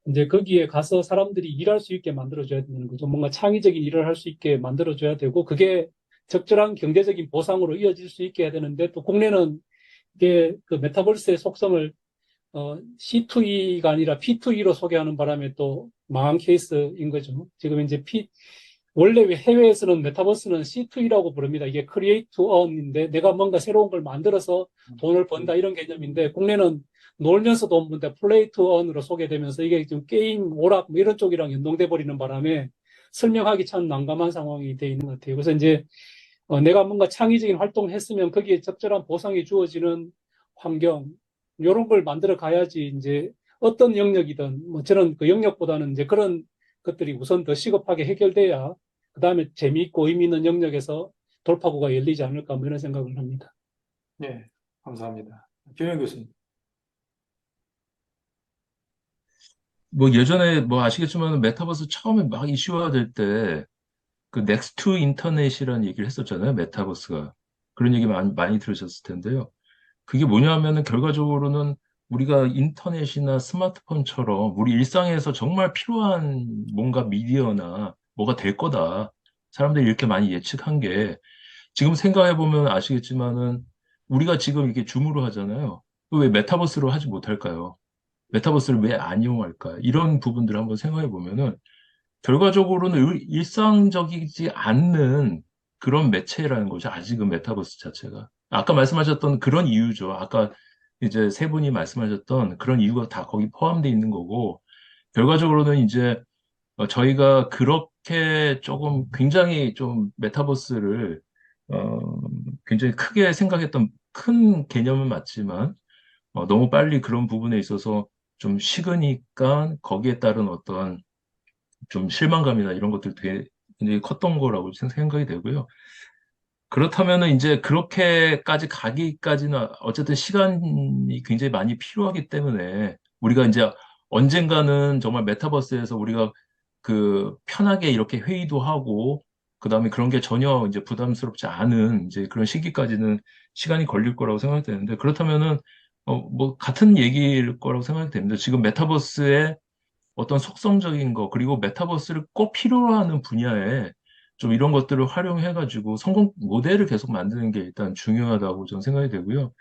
이제 거기에 가서 사람들이 일할 수 있게 만들어줘야 되는 거죠. 뭔가 창의적인 일을 할 수 있게 만들어줘야 되고, 그게 적절한 경제적인 보상으로 이어질 수 있게 해야 되는데, 또 국내는 이게 그 메타버스의 속성을 C2E가 아니라 P2E로 소개하는 바람에 또 망한 케이스인 거죠. 지금 이제 원래 해외에서는 메타버스는 C2E라고 부릅니다. 이게 Create to Earn인데 내가 뭔가 새로운 걸 만들어서 돈을 번다 이런 개념인데 국내는 놀면서 돈 번다 Play to Earn으로 소개되면서 이게 좀 게임, 오락 뭐 이런 쪽이랑 연동돼 버리는 바람에 설명하기 참 난감한 상황이 돼 있는 것 같아요. 그래서 이제 내가 뭔가 창의적인 활동을 했으면 거기에 적절한 보상이 주어지는 환경, 이런 걸 만들어 가야지 이제 어떤 영역이든 뭐 저는 그 영역보다는 이제 그런 것들이 우선 더 시급하게 해결돼야 그 다음에 재미있고 의미 있는 영역에서 돌파구가 열리지 않을까 뭐 이런 생각을 합니다. 네, 감사합니다. 김영 교수님. 뭐 예전에 뭐 아시겠지만 메타버스 처음에 막 이슈화 될 때 그 넥스트 인터넷이라는 얘기를 했었잖아요. 메타버스가. 그런 얘기 많이 들으셨을 텐데요. 그게 뭐냐면은 결과적으로는 우리가 인터넷이나 스마트폰처럼 우리 일상에서 정말 필요한 뭔가 미디어나 뭐가 될 거다. 사람들이 이렇게 많이 예측한 게 지금 생각해 보면 아시겠지만은 우리가 지금 이렇게 줌으로 하잖아요. 왜 메타버스로 하지 못할까요? 메타버스를 왜 안 이용할까? 이런 부분들을 한번 생각해 보면은 결과적으로는 일상적이지 않는 그런 매체라는 거죠. 아직은 메타버스 자체가. 아까 말씀하셨던 그런 이유죠. 아까 이제 세 분이 말씀하셨던 그런 이유가 다 거기 포함되어 있는 거고, 결과적으로는 이제 저희가 그렇게 조금 굉장히 좀 메타버스를 어, 굉장히 크게 생각했던 큰 개념은 맞지만 너무 빨리 그런 부분에 있어서 좀 식으니까 거기에 따른 어떤 좀 실망감이나 이런 것들 되게 굉장히 컸던 거라고 생각이 되고요. 그렇다면은 이제 그렇게까지 가기까지는 어쨌든 시간이 굉장히 많이 필요하기 때문에 우리가 이제 언젠가는 정말 메타버스에서 우리가 그 편하게 이렇게 회의도 하고 그다음에 그런 게 전혀 이제 부담스럽지 않은 이제 그런 시기까지는 시간이 걸릴 거라고 생각되는데 그렇다면은 뭐 같은 얘기일 거라고 생각이 됩니다. 지금 메타버스의 어떤 속성적인 거, 그리고 메타버스를 꼭 필요로 하는 분야에 좀 이런 것들을 활용해가지고 성공 모델을 계속 만드는 게 일단 중요하다고 저는 생각이 되고요.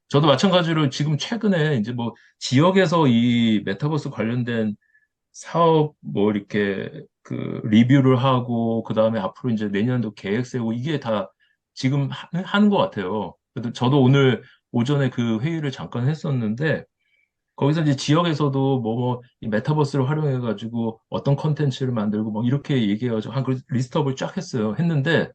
저도 마찬가지로 지금 최근에 이제 뭐 지역에서 이 메타버스 관련된 사업 뭐 이렇게 그 리뷰를 하고, 그 다음에 앞으로 이제 내년도 계획 세우고 이게 다 지금 하는 것 같아요. 그래도 저도 오늘 오전에 그 회의를 잠깐 했었는데, 거기서 이제 지역에서도 이 메타버스를 활용해가지고 어떤 컨텐츠를 만들고 뭐 이렇게 얘기해가지고 한 그 리스트업을 쫙 했어요. 했는데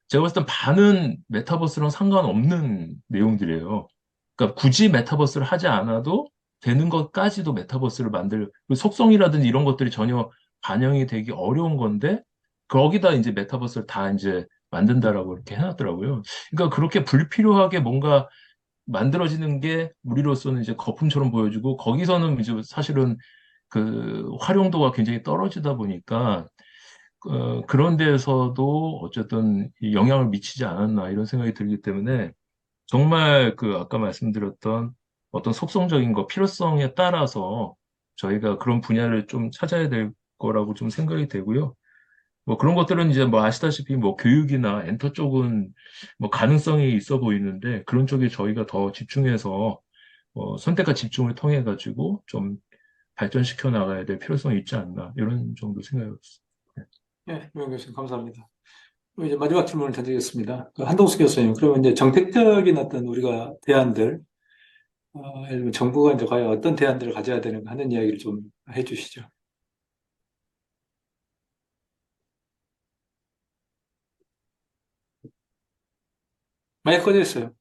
제가 봤을 땐 반은 메타버스랑 상관없는 내용들이에요. 그러니까 굳이 메타버스를 하지 않아도 되는 것까지도 메타버스를 만들 그 속성이라든지 이런 것들이 전혀 반영이 되기 어려운 건데 거기다 이제 메타버스를 다 이제 만든다라고 이렇게 해놨더라고요. 그러니까 그렇게 불필요하게 뭔가 만들어지는 게 우리로서는 이제 거품처럼 보여지고 거기서는 이제 사실은 그 활용도가 굉장히 떨어지다 보니까 그런 데에서도 어쨌든 이 영향을 미치지 않았나 이런 생각이 들기 때문에 정말 그 아까 말씀드렸던 어떤 속성적인 거 필요성에 따라서 저희가 그런 분야를 좀 찾아야 될 거라고 좀 생각이 되고요. 뭐 그런 것들은 이제 뭐 아시다시피 뭐 교육이나 엔터 쪽은 뭐 가능성이 있어 보이는데 그런 쪽에 저희가 더 집중해서 선택과 집중을 통해 가지고 좀 발전시켜 나가야 될 필요성이 있지 않나 이런 정도 생각이 듭니다. 네, 김영 교수님, 감사합니다. 그럼 이제 마지막 질문을 드리겠습니다. 그 한동수 교수님, 그러면 이제 정책적인 어떤 우리가 대안들, 예를 들면 정부가 이제 과연 어떤 대안들을 가져야 되는가 하는 이야기를 좀 해주시죠. 마이크 꺼져 있어요.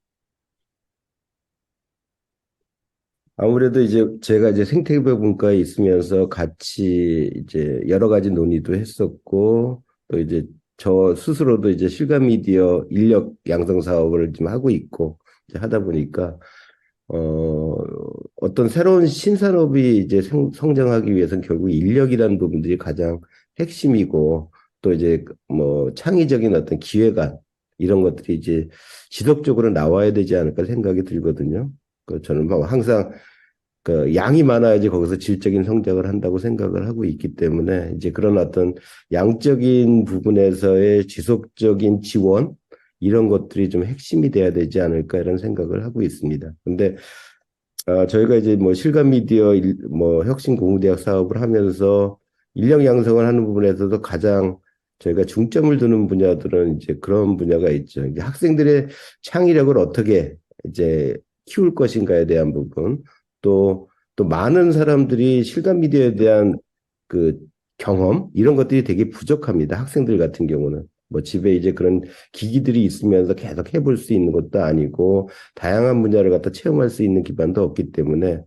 아무래도 이제 제가 이제 생태계 분과에 있으면서 같이 이제 여러 가지 논의도 했었고, 또 이제 저 스스로도 이제 실감 미디어 인력 양성 사업을 좀 하고 있고, 이제 하다 보니까, 어, 어떤 새로운 신산업이 이제 성장하기 위해서는 결국 인력이라는 부분들이 가장 핵심이고, 또 이제 뭐 창의적인 어떤 기회가 이런 것들이 이제 지속적으로 나와야 되지 않을까 생각이 들거든요. 그 저는 뭐 항상 그 양이 많아야지 거기서 질적인 성장을 한다고 생각을 하고 있기 때문에 이제 그런 어떤 양적인 부분에서의 지속적인 지원 이런 것들이 좀 핵심이 돼야 되지 않을까 이런 생각을 하고 있습니다. 근데 저희가 이제 뭐 실감 미디어 뭐 혁신 공대학 사업을 하면서 인력 양성을 하는 부분에서도 가장 저희가 중점을 두는 분야들은 이제 그런 분야가 있죠. 이제 학생들의 창의력을 어떻게 이제 키울 것인가에 대한 부분, 또 많은 사람들이 실감 미디어에 대한 그 경험 이런 것들이 되게 부족합니다. 학생들 같은 경우는. 뭐 집에 이제 그런 기기들이 있으면서 계속 해볼 수 있는 것도 아니고 다양한 분야를 갖다 체험할 수 있는 기반도 없기 때문에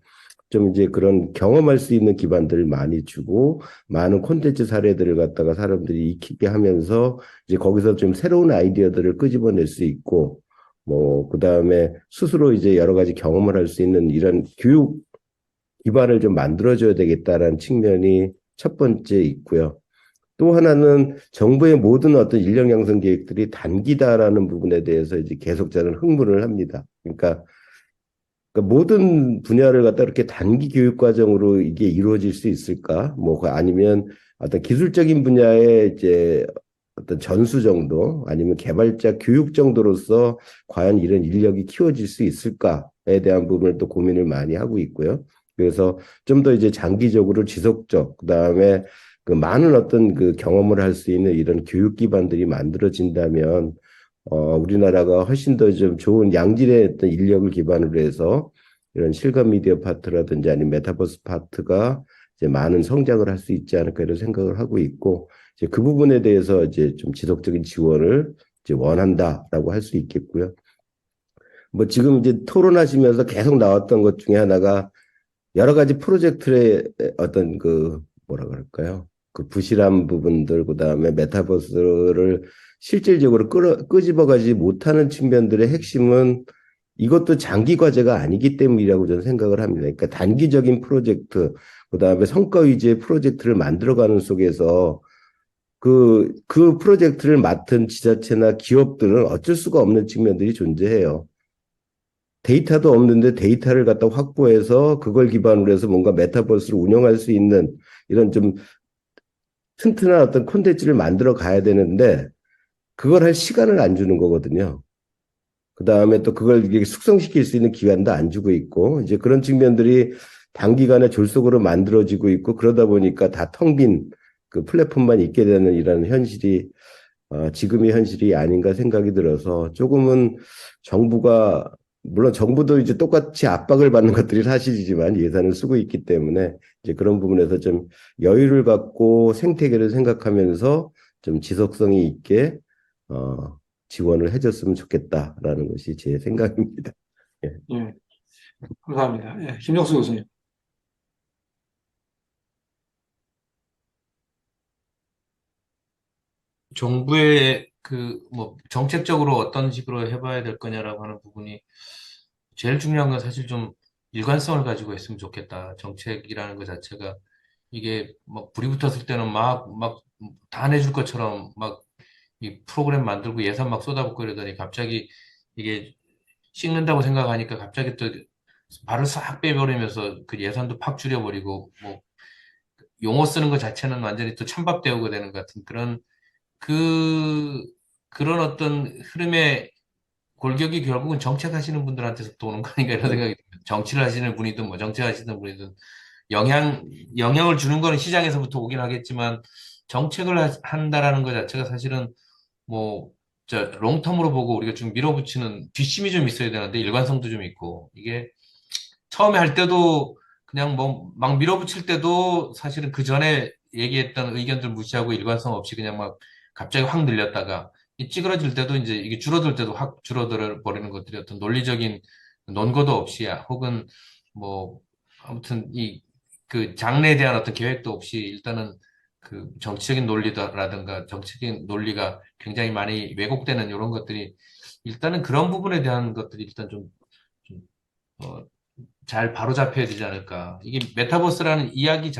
좀 이제 그런 경험할 수 있는 기반들을 많이 주고 많은 콘텐츠 사례들을 갖다가 사람들이 익히게 하면서 이제 거기서 좀 새로운 아이디어들을 끄집어낼 수 있고 뭐 그다음에 스스로 이제 여러 가지 경험을 할 수 있는 이런 교육 기반을 좀 만들어줘야 되겠다라는 측면이 첫 번째 있고요. 또 하나는 정부의 모든 어떤 인력 양성 계획들이 단기다라는 부분에 대해서 이제 계속 저는 흥분을 합니다. 그러니까 모든 분야를 갖다 이렇게 단기 교육 과정으로 이게 이루어질 수 있을까? 뭐 아니면 어떤 기술적인 분야의 이제 어떤 전수 정도 아니면 개발자 교육 정도로서 과연 이런 인력이 키워질 수 있을까에 대한 부분을 또 고민을 많이 하고 있고요. 그래서 좀 더 이제 장기적으로 지속적, 그다음에 그 많은 어떤 그 경험을 할 수 있는 이런 교육 기반들이 만들어진다면 우리나라가 훨씬 더 좀 좋은 양질의 어떤 인력을 기반으로 해서 이런 실감 미디어 파트라든지 아니면 메타버스 파트가 이제 많은 성장을 할 수 있지 않을까 이런 생각을 하고 있고 이제 그 부분에 대해서 이제 좀 지속적인 지원을 이제 원한다라고 할 수 있겠고요. 뭐 지금 이제 토론하시면서 계속 나왔던 것 중에 하나가 여러 가지 프로젝트의 어떤 그 뭐라 그럴까요? 그 부실한 부분들, 그다음에 메타버스를 실질적으로 끄집어가지 못하는 측면들의 핵심은 이것도 장기 과제가 아니기 때문이라고 저는 생각을 합니다. 그러니까 단기적인 프로젝트, 그다음에 성과 위주의 프로젝트를 만들어가는 속에서 그 프로젝트를 맡은 지자체나 기업들은 어쩔 수가 없는 측면들이 존재해요. 데이터도 없는데 데이터를 갖다 확보해서 그걸 기반으로 해서 뭔가 메타버스를 운영할 수 있는 이런 좀 튼튼한 어떤 콘텐츠를 만들어 가야 되는데 그걸 할 시간을 안 주는 거거든요. 그 다음에 또 그걸 이게 숙성시킬 수 있는 기간도 안 주고 있고 이제 그런 측면들이 단기간에 졸속으로 만들어지고 있고 그러다 보니까 다 텅 빈 그 플랫폼만 있게 되는 이런 현실이 지금의 현실이 아닌가 생각이 들어서 조금은 정부가 물론 정부도 이제 똑같이 압박을 받는 것들이 사실이지만 예산을 쓰고 있기 때문에 이제 그런 부분에서 좀 여유를 갖고 생태계를 생각하면서 좀 지속성이 있게 지원을 해줬으면 좋겠다라는 것이 제 생각입니다. 예. 예, 감사합니다. 예, 김정수 교수님. 정부의 그 뭐 정책적으로 어떤 식으로 해봐야 될 거냐라고 하는 부분이 제일 중요한 건 사실 좀 일관성을 가지고 했으면 좋겠다. 정책이라는 것 자체가 이게 막 불이 붙었을 때는 막 다 내줄 것처럼 막 이 프로그램 만들고 예산 막 쏟아붓고 이러더니 갑자기 이게 식는다고 생각하니까 갑자기 또 발을 싹 빼버리면서 그 예산도 팍 줄여버리고 뭐 용어 쓰는 것 자체는 완전히 또 찬밥 데우고 되는 것 같은 그, 그런 어떤 흐름의 골격이 결국은 정책하시는 분들한테서부터 오는 거 아닌가 이런 생각이 듭니다. 정치를 하시는 분이든 뭐 정책하시는 분이든 영향을 주는 거는 시장에서부터 오긴 하겠지만 정책을 한다라는 것 자체가 사실은 뭐, 롱텀으로 보고 우리가 좀 밀어붙이는 뒷심이 좀 있어야 되는데 일관성도 좀 있고 이게 처음에 할 때도 그냥 뭐 막 밀어붙일 때도 사실은 그 전에 얘기했던 의견들 무시하고 일관성 없이 그냥 막 갑자기 확 늘렸다가 이 찌그러질 때도 이제 이게 줄어들 때도 확 줄어들어 버리는 것들이 어떤 논리적인 논거도 없이 혹은 뭐 아무튼 이 그 장래에 대한 어떤 계획도 없이 일단은 그 정치적인 논리라든가 정치적인 논리가 굉장히 많이 왜곡되는 이런 것들이 일단은 그런 부분에 대한 것들이 일단 좀 어, 잘 바로잡혀야 되지 않을까. 이게 메타버스라는 이야기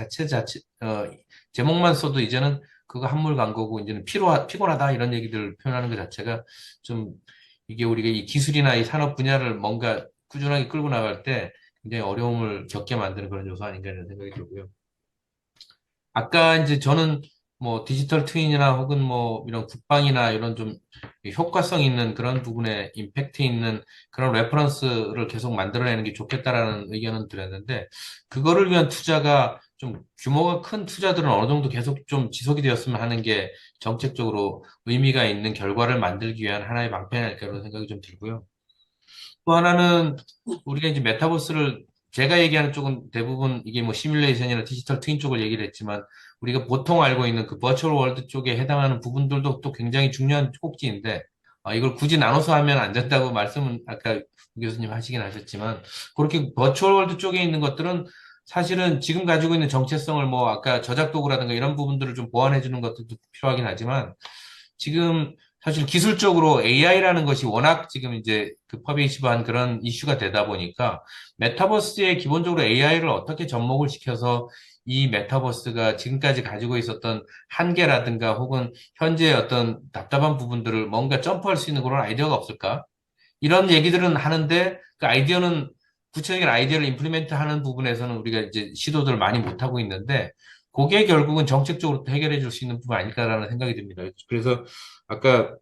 제목만 써도 이제는 그거 한물 간 거고, 이제는 피곤하다 이런 얘기들 표현하는 것 자체가 좀 이게 우리가 이 기술이나 이 산업 분야를 뭔가 꾸준하게 끌고 나갈 때 굉장히 어려움을 겪게 만드는 그런 요소 아닌가 이런 생각이 들고요. 아까 이제 저는 뭐 디지털 트윈이나 혹은 뭐 이런 국방이나 이런 좀 효과성 있는 그런 부분에 임팩트 있는 그런 레퍼런스를 계속 만들어내는 게 좋겠다라는 의견은 드렸는데, 그거를 위한 투자가 좀 규모가 큰 투자들은 어느 정도 계속 좀 지속이 되었으면 하는 게 정책적으로 의미가 있는 결과를 만들기 위한 하나의 방편이 아닐까 이런 생각이 좀 들고요. 또 하나는 우리가 이제 메타버스를, 제가 얘기하는 쪽은 대부분 이게 뭐 시뮬레이션이나 디지털 트윈 쪽을 얘기를 했지만, 우리가 보통 알고 있는 그 버추얼 월드 쪽에 해당하는 부분들도 또 굉장히 중요한 꼭지인데, 이걸 굳이 나눠서 하면 안 된다고 말씀은 아까 우 교수님 하시긴 하셨지만, 그렇게 버추얼 월드 쪽에 있는 것들은 사실은 지금 가지고 있는 정체성을 뭐 아까 저작 도구라든가 이런 부분들을 좀 보완해 주는 것들도 필요하긴 하지만, 지금 사실 기술적으로 AI라는 것이 워낙 지금 이제 그 퍼베이시브한 그런 이슈가 되다 보니까, 메타버스에 기본적으로 AI를 어떻게 접목을 시켜서 이 메타버스가 지금까지 가지고 있었던 한계라든가 혹은 현재의 어떤 답답한 부분들을 뭔가 점프할 수 있는 그런 아이디어가 없을까? 이런 얘기들은 하는데, 그 아이디어는, 구체적인 아이디어를 임플리멘트 하는 부분에서는 우리가 이제 시도들을 많이 못하고 있는데, 그게 결국은 정책적으로 해결해 줄 수 있는 부분 아닐까라는 생각이 듭니다. 그래서 아까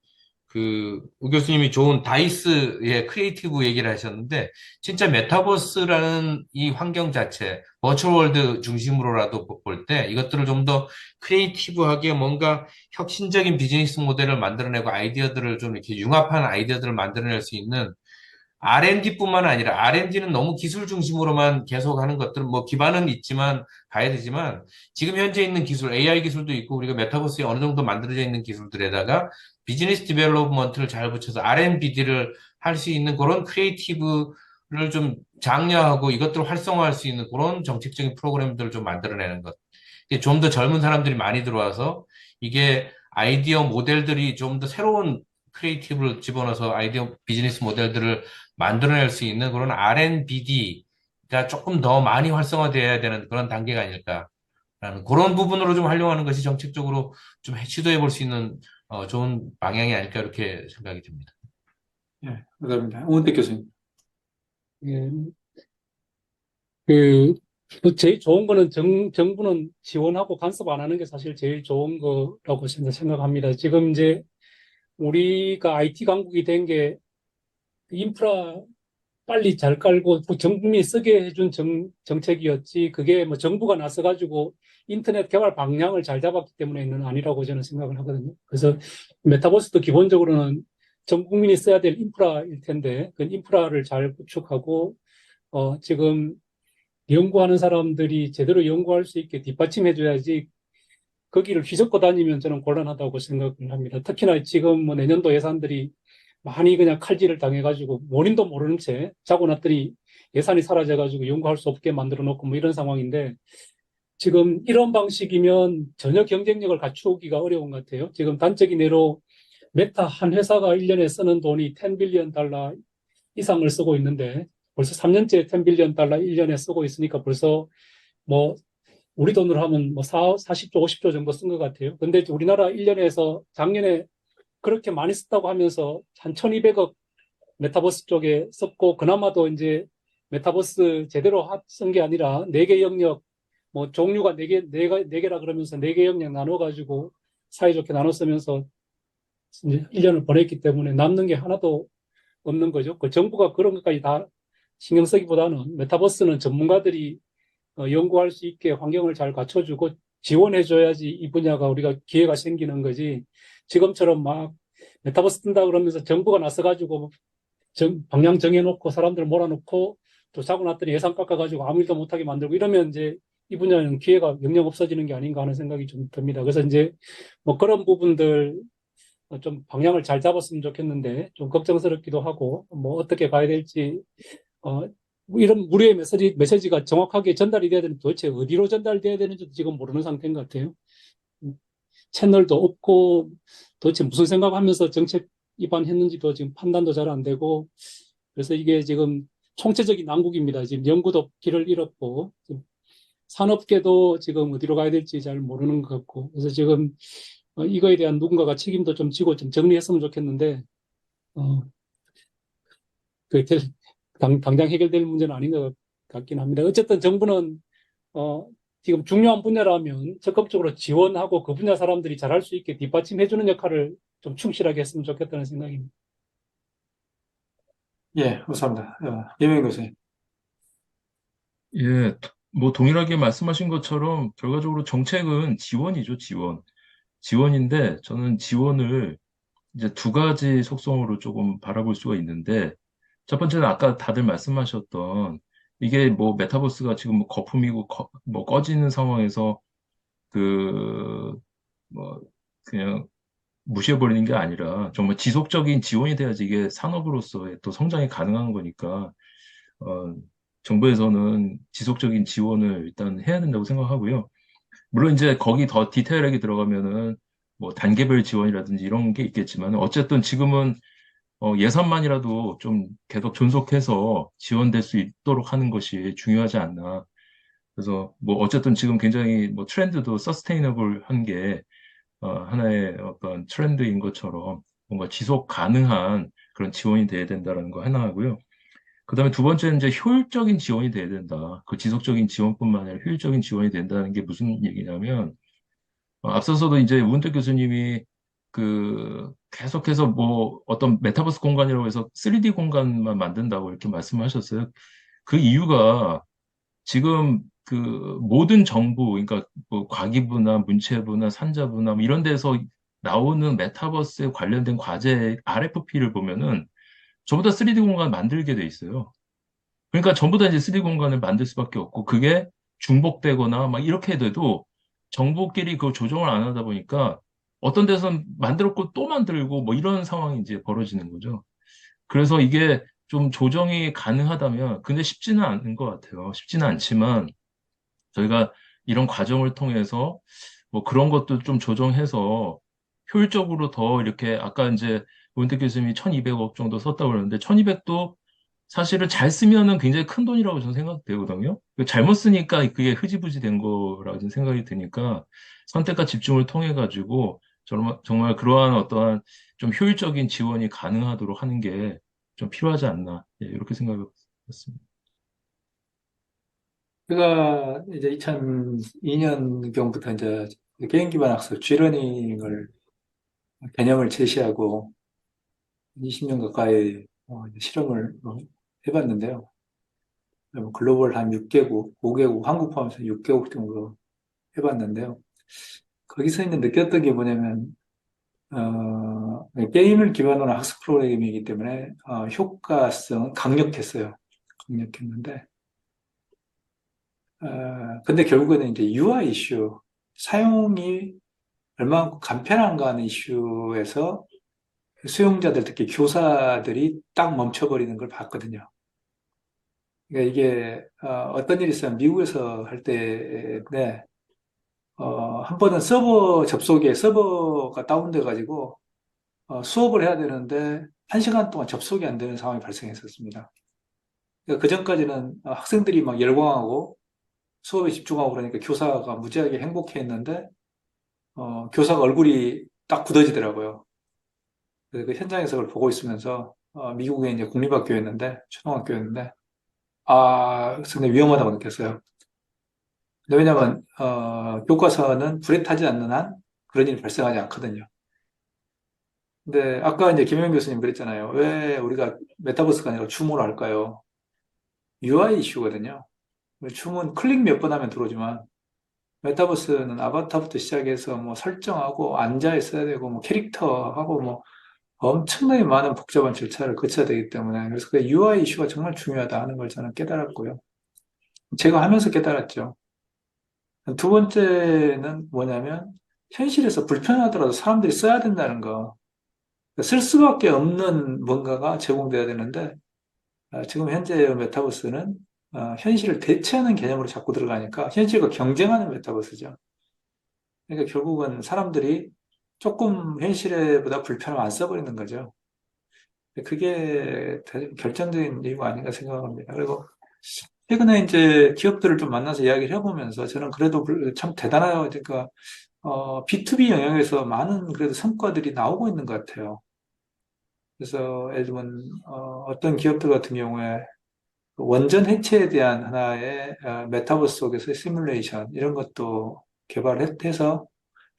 우 교수님이 좋은 다이스의 크리에이티브 얘기를 하셨는데, 진짜 메타버스라는 이 환경 자체, 버추얼 월드 중심으로라도 볼 때 이것들을 좀 더 크리에이티브하게 뭔가 혁신적인 비즈니스 모델을 만들어내고 아이디어들을 좀 이렇게 융합한 아이디어들을 만들어낼 수 있는 R&D뿐만 아니라, R&D는 너무 기술 중심으로만 계속 하는 것들은 뭐 기반은 있지만 가야 되지만, 지금 현재 있는 기술, AI 기술도 있고 우리가 메타버스에 어느 정도 만들어져 있는 기술들에다가 비즈니스 디벨롭먼트를 잘 붙여서 R&D를 할 수 있는 그런 크리에이티브를 좀 장려하고 이것들을 활성화할 수 있는 그런 정책적인 프로그램들을 좀 만들어내는 것. 좀 더 젊은 사람들이 많이 들어와서 이게 아이디어 모델들이 좀 더 새로운 크리에이티브를 집어넣어서 아이디어 비즈니스 모델들을 만들어낼 수 있는 그런 R&BD가 조금 더 많이 활성화되어야 되는 그런 단계가 아닐까라는 그런 부분으로 좀 활용하는 것이 정책적으로 좀 시도해 볼 수 있는 좋은 방향이 아닐까 이렇게 생각이 듭니다. 예, 감사합니다. 오은택 교수님. 예, 그, 제일 좋은 거는 정부는 지원하고 간섭 안 하는 게 사실 제일 좋은 거라고 생각합니다. 지금 이제 우리가 IT 강국이 된 게 인프라 빨리 잘 깔고 전 국민이 쓰게 해준 정책이었지, 그게 뭐 정부가 나서가지고 인터넷 개발 방향을 잘 잡았기 때문에는 아니라고 저는 생각을 하거든요. 그래서 메타버스도 기본적으로는 전 국민이 써야 될 인프라일 텐데, 그 인프라를 잘 구축하고 지금 연구하는 사람들이 제대로 연구할 수 있게 뒷받침해줘야지, 거기를 휘젓고 다니면 저는 곤란하다고 생각을 합니다. 특히나 지금 뭐 내년도 예산들이 많이 그냥 칼질을 당해가지고 원인도 모르는 채 자고 났더니 예산이 사라져가지고 연구할 수 없게 만들어 놓고 뭐 이런 상황인데, 지금 이런 방식이면 전혀 경쟁력을 갖추기가 어려운 것 같아요. 지금 단적인 예로 메타 한 회사가 1년에 쓰는 돈이 10 빌리언 달러 이상을 쓰고 있는데, 벌써 3년째 10 빌리언 달러 1년에 쓰고 있으니까 벌써 뭐 우리 돈으로 하면 뭐 40조, 50조 정도 쓴 것 같아요. 근데 우리나라 1년에서 작년에 그렇게 많이 썼다고 하면서 한 1200억 메타버스 쪽에 썼고, 그나마도 이제 메타버스 제대로 쓴 게 아니라 4개 영역, 뭐 종류가 4개라 그러면서 4개 영역 나눠가지고 사이좋게 나눠 쓰면서 이제 1년을 보냈기 때문에 남는 게 하나도 없는 거죠. 그 정부가 그런 것까지 다 신경 쓰기보다는 메타버스는 전문가들이 연구할 수 있게 환경을 잘 갖춰주고 지원해줘야지 이 분야가 우리가 기회가 생기는 거지. 지금처럼 막 메타버스 뜬다 그러면서 정부가 나서가지고 방향 정해놓고 사람들 몰아놓고 또 자고 났더니 예산 깎아가지고 아무 일도 못하게 만들고 이러면 이제 이 분야는 기회가 영영 없어지는 게 아닌가 하는 생각이 좀 듭니다. 그래서 이제 뭐 그런 부분들 좀 방향을 잘 잡았으면 좋겠는데 좀 걱정스럽기도 하고, 뭐 어떻게 가야 될지, 뭐 이런 우리의 메시지가 정확하게 전달이 돼야 되는데 도대체 어디로 전달돼야 되는지도 지금 모르는 상태인 것 같아요. 채널도 없고 도대체 무슨 생각하면서 정책 입안했는지도 지금 판단도 잘 안 되고, 그래서 이게 지금 총체적인 난국입니다. 지금 연구도 길을 잃었고, 지금 산업계도 지금 어디로 가야 될지 잘 모르는 것 같고, 그래서 지금 이거에 대한 누군가가 책임도 좀 지고 좀 정리했으면 좋겠는데, 어, 그 당장 해결될 문제는 아닌 것 같긴 합니다. 어쨌든 정부는 지금 중요한 분야라면 적극적으로 지원하고 그 분야 사람들이 잘할 수 있게 뒷받침해주는 역할을 좀 충실하게 했으면 좋겠다는 생각입니다. 예, 감사합니다. 이명희 교수님. 예, 뭐 동일하게 말씀하신 것처럼 결과적으로 정책은 지원이죠, 지원. 지원인데 저는 지원을 이제 두 가지 속성으로 조금 바라볼 수가 있는데 첫 번째는 아까 다들 말씀하셨던 이게 뭐 메타버스가 지금 뭐 거품이고 뭐 꺼지는 상황에서 그 뭐 그냥 무시해버리는 게 아니라 정말 지속적인 지원이 돼야지 이게 산업으로서의 또 성장이 가능한 거니까 어, 정부에서는 지속적인 지원을 일단 해야 된다고 생각하고요. 물론 이제 거기 더 디테일하게 들어가면은 뭐 단계별 지원이라든지 이런 게 있겠지만 어쨌든 지금은 예산만이라도 좀 계속 존속해서 지원될 수 있도록 하는 것이 중요하지 않나. 그래서 뭐 어쨌든 지금 굉장히 뭐 트렌드도 서스테이너블한 게 하나의 어떤 트렌드인 것처럼 뭔가 지속 가능한 그런 지원이 돼야 된다는 거 하나 하고요. 그다음에 두 번째는 이제 효율적인 지원이 돼야 된다. 그 지속적인 지원뿐만 아니라 효율적인 지원이 된다는 게 무슨 얘기냐면 앞서서도 이제 우은택 교수님이 그 계속해서 뭐 어떤 메타버스 공간이라고 해서 3D 공간만 만든다고 이렇게 말씀하셨어요. 그 이유가 지금 그 모든 정부, 그러니까 뭐 과기부나 문체부나 산자부나 뭐 이런 데서 나오는 메타버스에 관련된 과제 RFP를 보면은 전부 다 3D 공간 만들게 돼 있어요. 그러니까 전부 다 이제 3D 공간을 만들 수밖에 없고 그게 중복되거나 막 이렇게 돼도 정부끼리 그 조정을 안 하다 보니까 어떤 데서는 만들었고 또 만들고 뭐 이런 상황이 이제 벌어지는 거죠. 그래서 이게 좀 조정이 가능하다면 근데 쉽지는 않은 것 같아요. 쉽지는 않지만 저희가 이런 과정을 통해서 뭐 그런 것도 좀 조정해서 효율적으로 더 이렇게 아까 이제 문택 교수님이 1200억 정도 썼다고 그러는데 1200도 사실은 잘 쓰면은 굉장히 큰 돈이라고 저는 생각되거든요. 잘못 쓰니까 그게 흐지부지 된 거라고 저는 생각이 드니까 선택과 집중을 통해 가지고 정말 그러한 어떠한 좀 효율적인 지원이 가능하도록 하는 게 좀 필요하지 않나 예, 이렇게 생각했습니다. 제가 이제 2002년경부터 이제 개인 기반 학습, G러닝을 개념을 제시하고 20년 가까이 이제 실험을 해봤는데요. 글로벌 한 6개국, 5개국, 한국 포함해서 6개국 정도 해봤는데요. 거기서 이제 느꼈던 게 뭐냐면, 게임을 기반으로 한 학습 프로그램이기 때문에, 효과성은 강력했어요. 강력했는데, 근데 결국에는 이제 UI 이슈, 사용이 얼마나 간편한가 하는 이슈에서 수용자들, 특히 교사들이 딱 멈춰버리는 걸 봤거든요. 그러니까 이게, 어떤 일이 있으면 미국에서 할 때인데, 한 번은 서버가 다운돼가지고, 수업을 해야 되는데, 1시간 동안 접속이 안 되는 상황이 발생했었습니다. 그러니까 그 전까지는 학생들이 막 열광하고 수업에 집중하고 그러니까 교사가 무지하게 행복해 했는데, 교사가 얼굴이 딱 굳어지더라고요. 그래서 그 현장에서 그걸 보고 있으면서, 미국에 이제 공립학교였는데, 초등학교였는데, 상당히 위험하다고 느꼈어요. 근데 왜냐면, 교과서는 불에 타지 않는 한 그런 일이 발생하지 않거든요. 근데 아까 이제 김영 교수님 그랬잖아요. 왜 우리가 메타버스가 아니라 춤으로 할까요? UI 이슈거든요. 춤은 클릭 몇 번 하면 들어오지만, 메타버스는 아바타부터 시작해서 뭐 설정하고 앉아 있어야 되고, 뭐 캐릭터하고 뭐 엄청나게 많은 복잡한 절차를 거쳐야 되기 때문에, 그래서 그 UI 이슈가 정말 중요하다 하는 걸 저는 깨달았고요. 제가 하면서 깨달았죠. 두 번째는 뭐냐면, 현실에서 불편하더라도 사람들이 써야 된다는 거. 쓸 수밖에 없는 뭔가가 제공돼야 되는데, 지금 현재 메타버스는 현실을 대체하는 개념으로 자꾸 들어가니까 현실과 경쟁하는 메타버스죠. 그러니까 결국은 사람들이 조금 현실보다 불편하면 안 써버리는 거죠. 그게 결정적인 이유가 아닌가 생각합니다. 그리고 최근에 이제 기업들을 좀 만나서 이야기를 해보면서 저는 그래도 참 대단하다. 그러니까 B2B 영역에서 많은 그래도 성과들이 나오고 있는 것 같아요. 그래서 예를 들면 어떤 기업들 같은 경우에 원전 해체에 대한 하나의 메타버스 속에서의 시뮬레이션 이런 것도 개발해서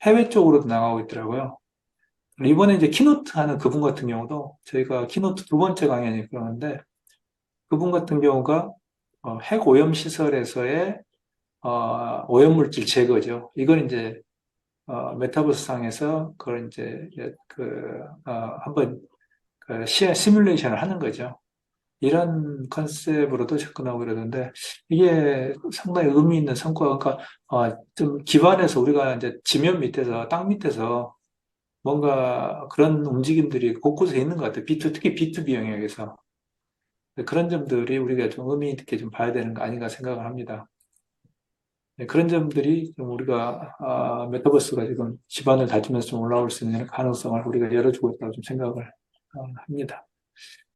해외 쪽으로도 나가고 있더라고요. 이번에 이제 키노트 하는 그분 같은 경우도 저희가 키노트 두 번째 강연이 그러는데 그분 같은 경우가 핵 오염 시설에서의 오염물질 제거죠. 이걸 이제 메타버스 상에서 그걸 이제 한번 시뮬레이션을 하는 거죠. 이런 컨셉으로도 접근하고 이러는데 이게 상당히 의미 있는 성과가 그러니까 좀 기반에서 우리가 이제 지면 밑에서 땅 밑에서 뭔가 그런 움직임들이 곳곳에 있는 것 같아요. 특히 B2B 영역에서 그런 점들이 우리가 좀 의미 있게 좀 봐야 되는 거 아닌가 생각을 합니다. 네, 그런 점들이 좀 우리가 메타버스가 지금 기반을 다지면서 좀 올라올 수 있는 가능성을 우리가 열어주고 있다고 좀 생각을 합니다.